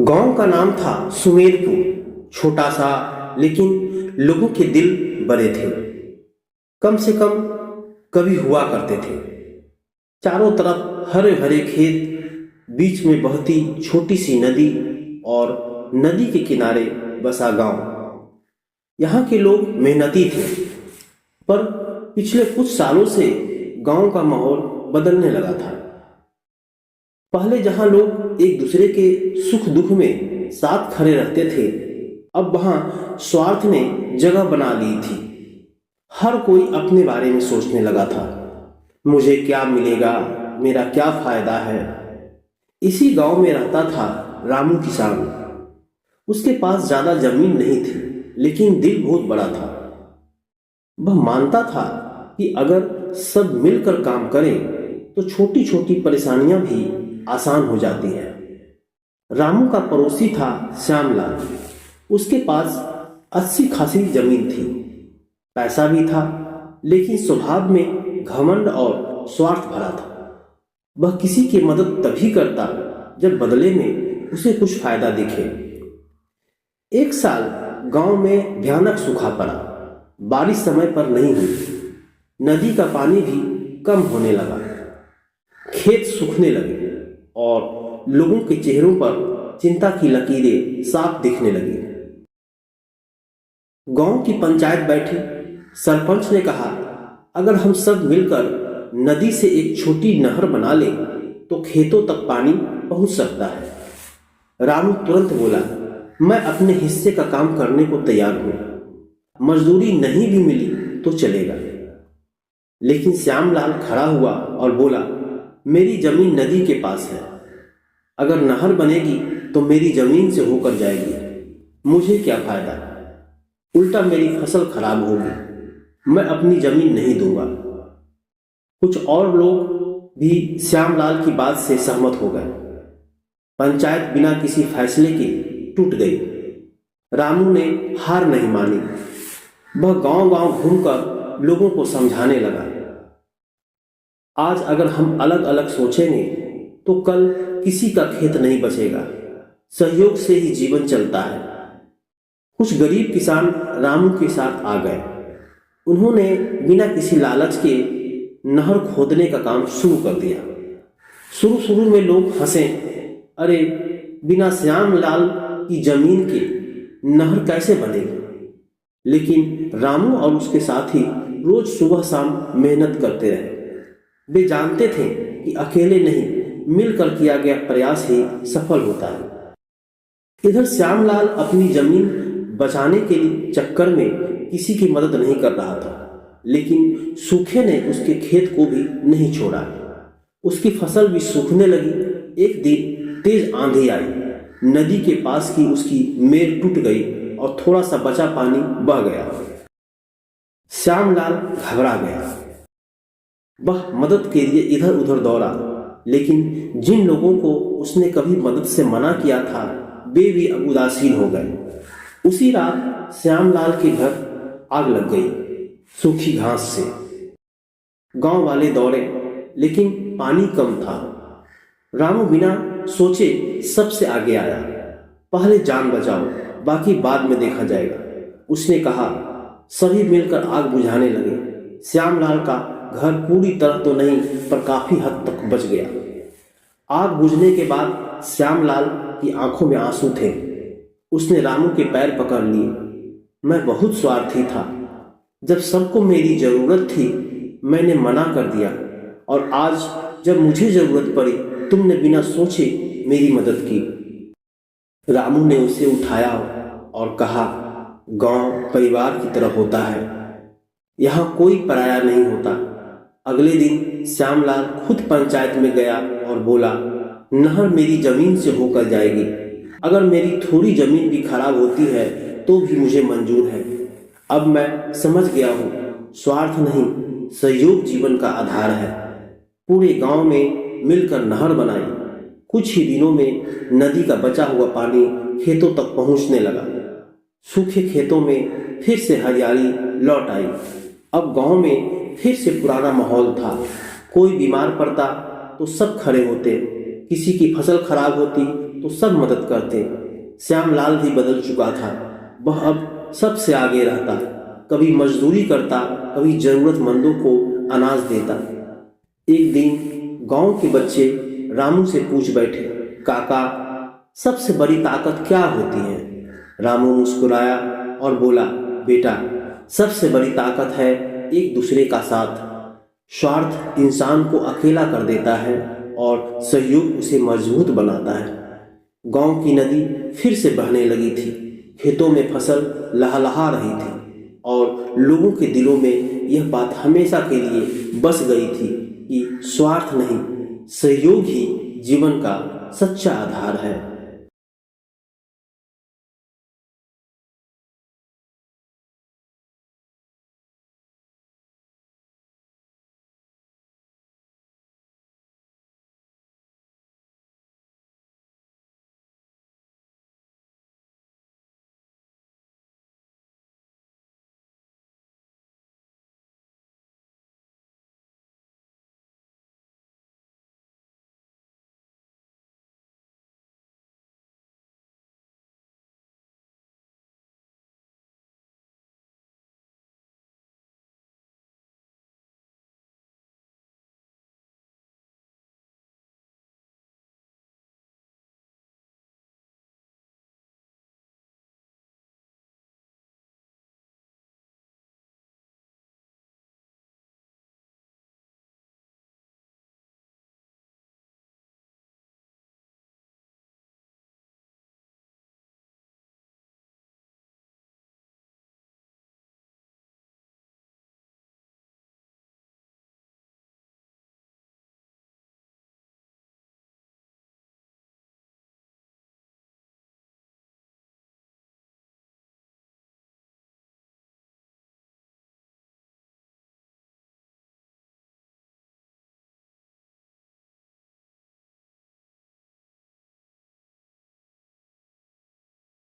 गांव का नाम था सुमेरपुर। छोटा सा, लेकिन लोगों के दिल बड़े थे। कम से कम कभी हुआ करते थे। चारों तरफ हरे भरे खेत, बीच में बहती छोटी सी नदी और नदी के किनारे बसा गांव। यहाँ के लोग मेहनती थे, पर पिछले कुछ सालों से गांव का माहौल बदलने लगा था। पहले जहां लोग एक दूसरे के सुख दुख में साथ खड़े रहते थे, अब वहां स्वार्थ ने जगह बना ली थी। हर कोई अपने बारे में सोचने लगा था। मुझे क्या मिलेगा, मेरा क्या फायदा है। इसी गांव में रहता था रामू किसान। उसके पास ज्यादा जमीन नहीं थी, लेकिन दिल बहुत बड़ा था। वह मानता था कि अगर सब मिलकर काम करें तो छोटी छोटी परेशानियां भी आसान हो जाती है। रामू का पड़ोसी था श्यामलाल। उसके पास अच्छी खासी जमीन थी, पैसा भी था, लेकिन स्वभाव में घमंड और स्वार्थ भरा था। वह किसी की मदद तभी करता जब बदले में उसे कुछ फायदा दिखे। एक साल गांव में भयानक सूखा पड़ा। बारिश समय पर नहीं हुई। नदी का पानी भी कम होने लगा। खेत सूखने लगे और लोगों के चेहरों पर चिंता की लकीरें साफ दिखने लगी। गांव की पंचायत बैठी। सरपंच ने कहा, अगर हम सब मिलकर नदी से एक छोटी नहर बना लें तो खेतों तक पानी पहुंच सकता है। रामू तुरंत बोला, मैं अपने हिस्से का काम करने को तैयार हूं। मजदूरी नहीं भी मिली तो चलेगा। लेकिन श्यामलाल खड़ा हुआ और बोला, मेरी जमीन नदी के पास है। अगर नहर बनेगी तो मेरी जमीन से होकर जाएगी। मुझे क्या फायदा, उल्टा मेरी फसल खराब होगी। मैं अपनी जमीन नहीं दूंगा। कुछ और लोग भी श्यामलाल की बात से सहमत हो गए। पंचायत बिना किसी फैसले के टूट गई। रामू ने हार नहीं मानी। वह गांव गांव घूमकर लोगों को समझाने लगा, आज अगर हम अलग अलग सोचेंगे तो कल किसी का खेत नहीं बचेगा। सहयोग से ही जीवन चलता है। कुछ गरीब किसान रामू के साथ आ गए। उन्होंने बिना किसी लालच के नहर खोदने का काम शुरू कर दिया। शुरू शुरू में लोग हंसे, अरे बिना श्यामलाल की जमीन के नहर कैसे बनेगी। लेकिन रामू और उसके साथी रोज सुबह शाम मेहनत करते रहे। वे जानते थे कि अकेले नहीं, मिलकर किया गया प्रयास ही सफल होता है। इधर श्यामलाल अपनी जमीन बचाने के चक्कर में किसी की मदद नहीं कर रहा था, लेकिन सूखे ने उसके खेत को भी नहीं छोड़ा। उसकी फसल भी सूखने लगी। एक दिन तेज आंधी आई। नदी के पास की उसकी मेड़ टूट गई और थोड़ा सा बचा पानी बह गया। श्यामलाल घबरा गया। वह मदद के लिए इधर उधर दौड़ा, लेकिन जिन लोगों को उसने कभी मदद से मना किया था वे भी अब उदासीन हो गए। उसी रात श्यामलाल के घर आग लग गई, सूखी घास से। गांव वाले दौड़े, लेकिन पानी कम था। रामू बिना सोचे सबसे आगे आया। पहले जान बचाओ, बाकी बाद में देखा जाएगा, उसने कहा। सभी मिलकर आग बुझाने लगे। श्यामलाल का घर पूरी तरह तो नहीं, पर काफी हद तक बच गया। आग बुझने के बाद श्यामलाल की आंखों में आंसू थे। उसने रामू के पैर पकड़ लिए। मैं बहुत स्वार्थी था। जब सबको मेरी जरूरत थी मैंने मना कर दिया, और आज जब मुझे जरूरत पड़ी तुमने बिना सोचे मेरी मदद की। रामू ने उसे उठाया और कहा, गांव परिवार की तरह होता है। यहाँ कोई पराया नहीं होता। अगले दिन श्यामलाल खुद पंचायत में गया और बोला, नहर मेरी जमीन से होकर जाएगी। अगर मेरी थोड़ी जमीन भी खराब होती है तो भी मुझे मंजूर है। अब मैं समझ गया हूँ, स्वार्थ नहीं, सहयोग जीवन का आधार है। पूरे गांव में मिलकर नहर बनाई। कुछ ही दिनों में नदी का बचा हुआ पानी खेतों तक पहुंचने लगा। सूखे खेतों में फिर से हरियाली लौट आई। अब गांव में फिर से पुराना माहौल था। कोई बीमार पड़ता तो सब खड़े होते। किसी की फसल खराब होती तो सब मदद करते। श्यामलाल भी बदल चुका था। वह अब सबसे आगे रहता, कभी मजदूरी करता, कभी जरूरतमंदों को अनाज देता। एक दिन गांव के बच्चे रामू से पूछ बैठे, काका, सबसे बड़ी ताकत क्या होती है? रामू मुस्कुराया और बोला, बेटा, सबसे बड़ी ताकत है एक दूसरे का साथ। स्वार्थ इंसान को अकेला कर देता है और सहयोग उसे मजबूत बनाता है। गांव की नदी फिर से बहने लगी थी। खेतों में फसल लहलहा रही थी और लोगों के दिलों में यह बात हमेशा के लिए बस गई थी कि स्वार्थ नहीं, सहयोग ही जीवन का सच्चा आधार है।